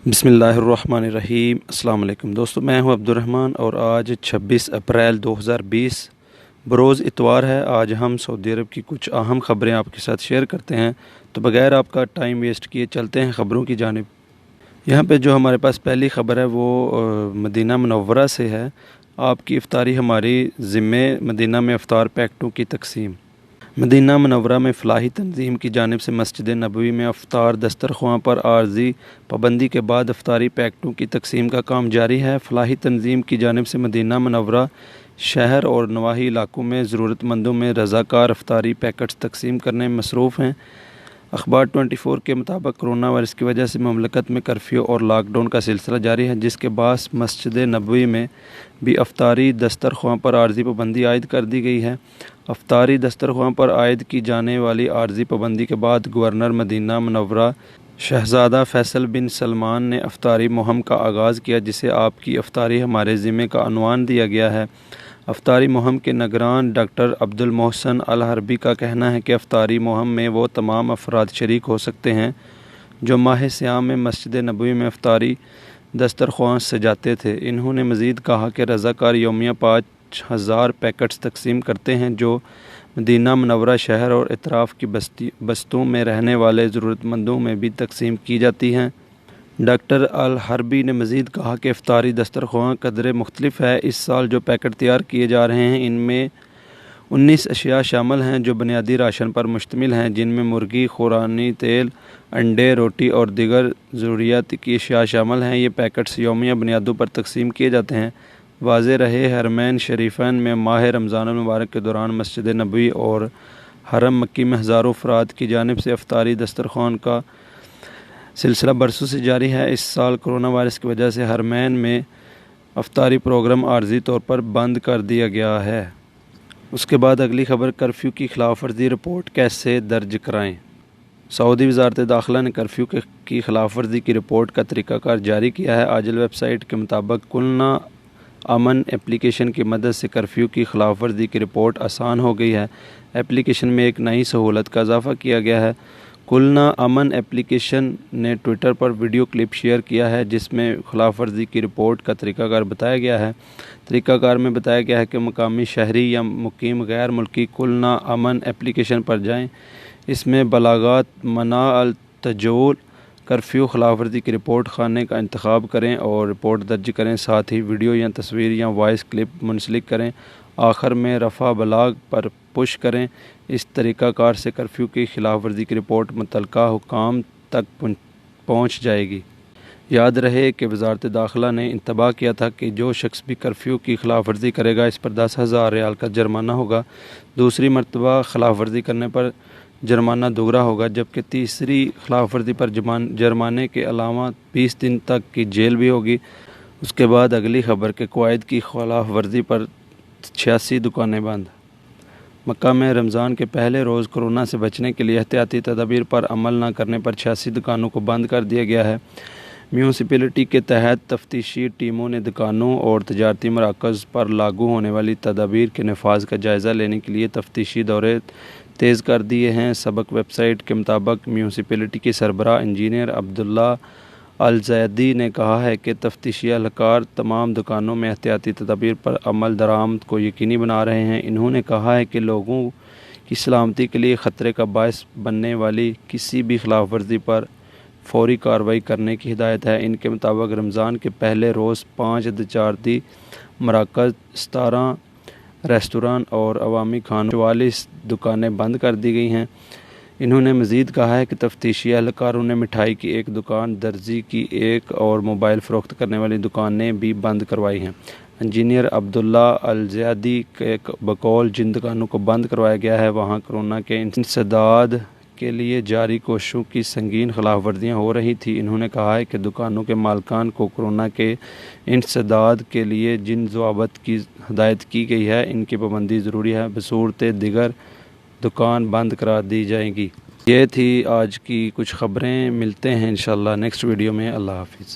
بسم اللہ الرحمن الرحیم۔ السلام علیکم دوستو، میں ہوں عبد الرحمن اور آج 26 اپریل 2020 بروز اتوار ہے۔ آج ہم سعودی عرب کی کچھ اہم خبریں آپ کے ساتھ شیئر کرتے ہیں، تو بغیر آپ کا ٹائم ویسٹ کیے چلتے ہیں خبروں کی جانب۔ یہاں پہ جو ہمارے پاس پہلی خبر ہے وہ مدینہ منورہ سے ہے۔ آپ کی افطاری ہماری ذمے، مدینہ میں افطار پیکٹوں کی تقسیم۔ مدینہ منورہ میں فلاحی تنظیم کی جانب سے مسجد نبوی میں افطار دسترخواں پر عارضی پابندی کے بعد افطاری پیکٹوں کی تقسیم کا کام جاری ہے۔ فلاحی تنظیم کی جانب سے مدینہ منورہ شہر اور نواحی علاقوں میں ضرورت مندوں میں رضاکار افطاری پیکٹس تقسیم کرنے میں مصروف ہیں۔ اخبار 24 کے مطابق کرونا وائرس کی وجہ سے مملکت میں کرفیو اور لاک ڈاؤن کا سلسلہ جاری ہے، جس کے باعث مسجد نبوی میں بھی افطاری دسترخواں پر عارضی پابندی عائد کر دی گئی ہے۔ افطاری دسترخواں پر عائد کی جانے والی عارضی پابندی کے بعد گورنر مدینہ منورہ شہزادہ فیصل بن سلمان نے افطاری مہم کا آغاز کیا، جسے آپ کی افطاری ہمارے ذمے کا عنوان دیا گیا ہے۔ افطاری مہم کے نگران ڈاکٹر عبد المحسن الحربی کا کہنا ہے کہ افطاری مہم میں وہ تمام افراد شریک ہو سکتے ہیں جو ماہ سیام میں مسجد نبوی میں افطاری دسترخواں سجاتے تھے۔ انہوں نے مزید کہا کہ رضاکار یومیہ 5000 پیکٹس تقسیم کرتے ہیں، جو مدینہ منورہ شہر اور اطراف کی بستیوں میں رہنے والے ضرورت مندوں میں بھی تقسیم کی جاتی ہیں۔ ڈاکٹر الحربی نے مزید کہا کہ افطاری دسترخواں قدرے مختلف ہے۔ اس سال جو پیکٹ تیار کیے جا رہے ہیں ان میں 19 اشیاء شامل ہیں جو بنیادی راشن پر مشتمل ہیں، جن میں مرغی، خورانے تیل، انڈے، روٹی اور دیگر ضروریات کی اشیاء شامل ہیں۔ یہ پیکٹس یومیہ بنیادوں پر تقسیم کیے جاتے ہیں۔ واضح رہے، حرمین شریفین میں ماہ رمضان المبارک کے دوران مسجد نبوی اور حرم مکی میں ہزاروں افراد کی جانب سے افطاری دسترخوان کا سلسلہ برسوں سے جاری ہے۔ اس سال کرونا وائرس کی وجہ سے حرمین میں افطاری پروگرام عارضی طور پر بند کر دیا گیا ہے۔ اس کے بعد اگلی خبر، کرفیو کی خلاف ورزی رپورٹ کیسے درج کرائیں؟ سعودی وزارت داخلہ نے کرفیو کی خلاف ورزی کی رپورٹ کا طریقہ کار جاری کیا ہے۔ عاجل ویب سائٹ کے مطابق کلنا امن ایپلیکیشن کی مدد سے کرفیو کی خلاف ورزی کی رپورٹ آسان ہو گئی ہے۔ ایپلیکیشن میں ایک نئی سہولت کا اضافہ کیا گیا ہے۔ کلنا امن ایپلیکیشن نے ٹویٹر پر ویڈیو کلپ شیئر کیا ہے، جس میں خلاف ورزی کی رپورٹ کا طریقہ کار بتایا گیا ہے۔ طریقہ کار میں بتایا گیا ہے کہ مقامی شہری یا مقیم غیر ملکی کلنا امن ایپلیکیشن پر جائیں۔ اس میں بلاغات منع التجول کرفیو خلاف ورزی کی رپورٹ خانے کا انتخاب کریں اور رپورٹ درج کریں، ساتھ ہی ویڈیو یا تصویر یا وائس کلپ منسلک کریں۔ آخر میں رفع بلاغ پر پش کریں۔ اس طریقہ کار سے کرفیو کی خلاف ورزی کی رپورٹ متعلقہ حکام تک پہنچ جائے گی۔ یاد رہے کہ وزارت داخلہ نے انتباہ کیا تھا کہ جو شخص بھی کرفیو کی خلاف ورزی کرے گا اس پر 10,000 ریال کا جرمانہ ہوگا۔ دوسری مرتبہ خلاف ورزی کرنے پر جرمانہ دوگنا ہوگا، جبکہ تیسری خلاف ورزی پر جرمانے کے علاوہ 20 دن تک کی جیل بھی ہوگی۔ اس کے بعد اگلی خبر کہ قواعد کی خلاف ورزی پر 86 دکانیں بند۔ مکہ میں رمضان کے پہلے روز کورونا سے بچنے کے لیے احتیاطی تدابیر پر عمل نہ کرنے پر 86 دکانوں کو بند کر دیا گیا ہے۔ میونسپلٹی کے تحت تفتیشی ٹیموں نے دکانوں اور تجارتی مراکز پر لاگو ہونے والی تدابیر کے نفاذ کا جائزہ لینے کے لیے تفتیشی دورے تیز کر دیے ہیں۔ سبق ویب سائٹ کے مطابق میونسپلٹی کے سربراہ انجینئر عبداللہ الزیدی نے کہا ہے کہ تفتیشی اہلکار تمام دکانوں میں احتیاطی تدابیر پر عمل درآمد کو یقینی بنا رہے ہیں۔ انہوں نے کہا ہے کہ لوگوں کی سلامتی کے لیے خطرے کا باعث بننے والی کسی بھی خلاف ورزی پر فوری کارروائی کرنے کی ہدایت ہے۔ ان کے مطابق رمضان کے پہلے روز 5 تجارتی مراکز، 17 ریستوران اور عوامی کھانوں 44 دکانیں بند کر دی گئی ہیں۔ انہوں نے مزید کہا ہے کہ تفتیشی اہلکاروں نے مٹھائی کی ایک دکان، درزی کی ایک اور موبائل فروخت کرنے والی دکانیں بھی بند کروائی ہیں۔ انجینئر عبداللہ الزیدی کے بقول جن دکانوں کو بند کروایا گیا ہے وہاں کورونا کے انسداد کے لیے جاری کوششوں کی سنگین خلاف ورزیاں ہو رہی تھیں۔ انہوں نے کہا ہے کہ دکانوں کے مالکان کو کورونا کے انسداد کے لیے جن ضوابط کی ہدایت کی گئی ہے ان کی پابندی ضروری ہے، بصورت دیگر دکان بند کرا دی جائیں گی۔ یہ تھی آج کی کچھ خبریں، ملتے ہیں انشاءاللہ نیکسٹ ویڈیو میں۔ اللہ حافظ۔